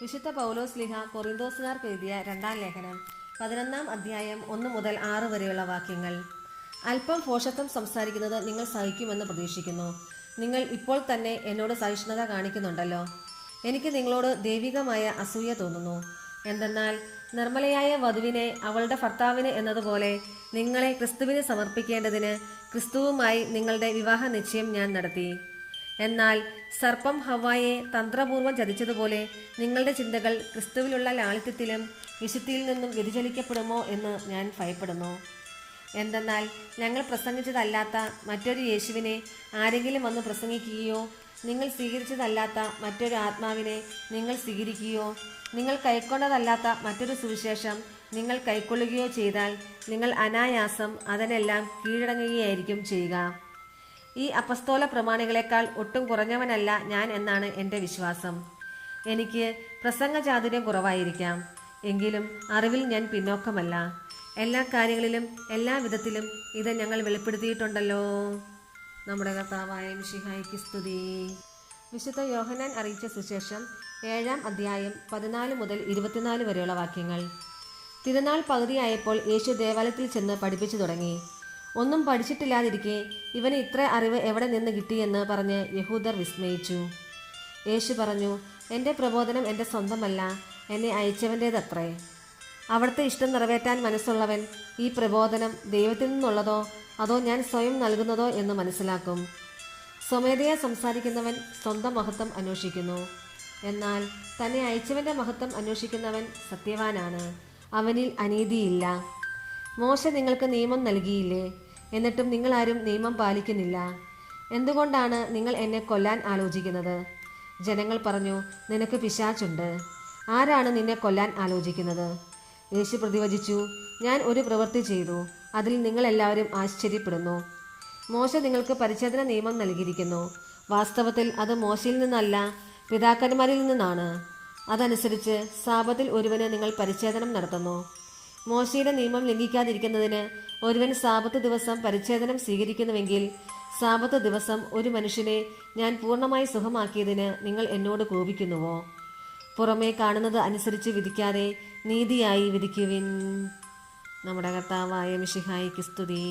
വിശുദ്ധ പൗലോസ് ലീഹ കൊറിന്തോസുകാർക്ക് എഴുതിയ 2-ാം ലേഖനം 11-ാം അധ്യായം 1 മുതൽ 6 വരെയുള്ള വാക്യങ്ങൾ. അല്പം ഭോഷത്വം സംസാരിക്കുന്നത് നിങ്ങൾ സഹിക്കുമെന്ന് പ്രതീക്ഷിക്കുന്നു. നിങ്ങൾ ഇപ്പോൾ തന്നെ എന്നോട് സഹിഷ്ണുത കാണിക്കുന്നുണ്ടല്ലോ. എനിക്ക് നിങ്ങളോട് ദൈവികമായ അസൂയ തോന്നുന്നു. എന്തെന്നാൽ നിർമ്മലയായ വധുവിനെ അവളുടെ ഭർത്താവിന് എന്നതുപോലെ നിങ്ങളെ ക്രിസ്തുവിന് സമർപ്പിക്കേണ്ടതിന് ക്രിസ്തുവുമായി നിങ്ങളുടെ വിവാഹ നിശ്ചയം ഞാൻ നടത്തി. എന്നാൽ സർപ്പം ഹവ്വായെ തന്ത്രപൂർവ്വം ചതിച്ചതുപോലെ നിങ്ങളുടെ ചിന്തകൾ ക്രിസ്തുവിലുള്ള ലാളിത്യത്തിലും വിശുദ്ധിയിൽ നിന്നും വ്യതിചലിക്കപ്പെടുമോ എന്ന് ഞാൻ ഭയപ്പെടുന്നു. എന്തെന്നാൽ ഞങ്ങൾ പ്രസംഗിച്ചതല്ലാത്ത മറ്റൊരു യേശുവിനെ ആരെങ്കിലും വന്ന് പ്രസംഗിക്കുകയോ നിങ്ങൾ സ്വീകരിച്ചതല്ലാത്ത മറ്റൊരു ആത്മാവിനെ നിങ്ങൾ സ്വീകരിക്കുകയോ നിങ്ങൾ കൈക്കൊണ്ടതല്ലാത്ത മറ്റൊരു സുവിശേഷം നിങ്ങൾ കൈക്കൊള്ളുകയോ ചെയ്താൽ നിങ്ങൾ അനായാസം അതിനെല്ലാം കീഴടങ്ങുകയായിരിക്കും ചെയ്യുക. ഈ അപ്പസ്തോല പ്രമാണികളെക്കാൾ ഒട്ടും കുറഞ്ഞവനല്ല ഞാൻ എന്നാണ് എൻ്റെ വിശ്വാസം. എനിക്ക് പ്രസംഗചാതുര്യം കുറവായിരിക്കാം, എങ്കിലും അറിവിൽ ഞാൻ പിന്നോക്കമല്ല. എല്ലാ കാര്യങ്ങളിലും എല്ലാ വിധത്തിലും ഇത് ഞങ്ങൾ വെളിപ്പെടുത്തിയിട്ടുണ്ടല്ലോ. നമ്മുടെ കർത്താവായ മിശിഹായ്ക്ക് സ്തുതി. വിശുദ്ധ യോഹന്നാൻ അറിയിച്ച സുവിശേഷം 7-ാം അധ്യായം 14 മുതൽ 24 വരെയുള്ള വാക്യങ്ങൾ. തിരുനാൾ പകുതിയായപ്പോൾ യേശു ദേവാലയത്തിൽ ചെന്ന് പഠിപ്പിച്ചു തുടങ്ങി. ഒന്നും പഠിച്ചിട്ടില്ലാതിരിക്കെ ഇവന് ഇത്ര അറിവ് എവിടെ നിന്ന് കിട്ടിയെന്ന് പറഞ്ഞ് യഹൂദർ വിസ്മയിച്ചു. യേശു പറഞ്ഞു, എൻ്റെ പ്രബോധനം എൻ്റെ സ്വന്തമല്ല, എന്നെ അയച്ചവൻ്റേതത്രേ. അവിടുത്തെ ഇഷ്ടം നിറവേറ്റാൻ മനസ്സുള്ളവൻ ഈ പ്രബോധനം ദൈവത്തിൽ നിന്നുള്ളതോ അതോ ഞാൻ സ്വയം നൽകുന്നതോ എന്ന് മനസ്സിലാക്കും. സ്വമേധയാ സംസാരിക്കുന്നവൻ സ്വന്തം മഹത്വം അന്വേഷിക്കുന്നു. എന്നാൽ തന്നെ അയച്ചവൻ്റെ മഹത്വം അന്വേഷിക്കുന്നവൻ സത്യവാനാണ്, അവനിൽ അനീതിയില്ല. മോശ നിങ്ങൾക്ക് നിയമം നൽകിയില്ലേ? എന്നിട്ടും നിങ്ങളാരും നിയമം പാലിക്കുന്നില്ല. എന്തുകൊണ്ടാണ് നിങ്ങൾ എന്നെ കൊല്ലാൻ ആലോചിക്കുന്നത്? ജനങ്ങൾ പറഞ്ഞു, നിനക്ക് പിശാചുണ്ട്. ആരാണ് നിന്നെ കൊല്ലാൻ ആലോചിക്കുന്നത്? യേശു പ്രതിവചിച്ചു, ഞാൻ ഒരു പ്രവൃത്തി ചെയ്തു, അതിൽ നിങ്ങളെല്ലാവരും ആശ്ചര്യപ്പെടുന്നു. മോശ നിങ്ങൾക്ക് പരിച്ഛേദന നിയമം നൽകിയിരിക്കുന്നു. വാസ്തവത്തിൽ അത് മോശയിൽ നിന്നല്ല, പിതാക്കന്മാരിൽ നിന്നാണ്. അതനുസരിച്ച് സാബത്തിൽ ഒരുവന് നിങ്ങൾ പരിച്ഛേദനം നടത്തുന്നു. മോശയുടെ നിയമം ലംഘിക്കാതിരിക്കുന്നതിന് ഒരുവൻ സാബത്ത് ദിവസം പരിച്ഛേദനം സ്വീകരിക്കുന്നുവെങ്കിൽ സാബത്ത് ദിവസം ഒരു മനുഷ്യനെ ഞാൻ പൂർണ്ണമായി സുഖമാക്കിയതിന് നിങ്ങൾ എന്നോട് കോപിക്കുന്നുവോ? പുറമേ കാണുന്നത് അനുസരിച്ച് വിധിക്കാതെ നീതിയായി വിധിക്കുവിൻ. നമ്മുടെ കർത്താവായ മിശിഹായ്ക്ക് സ്തുതി.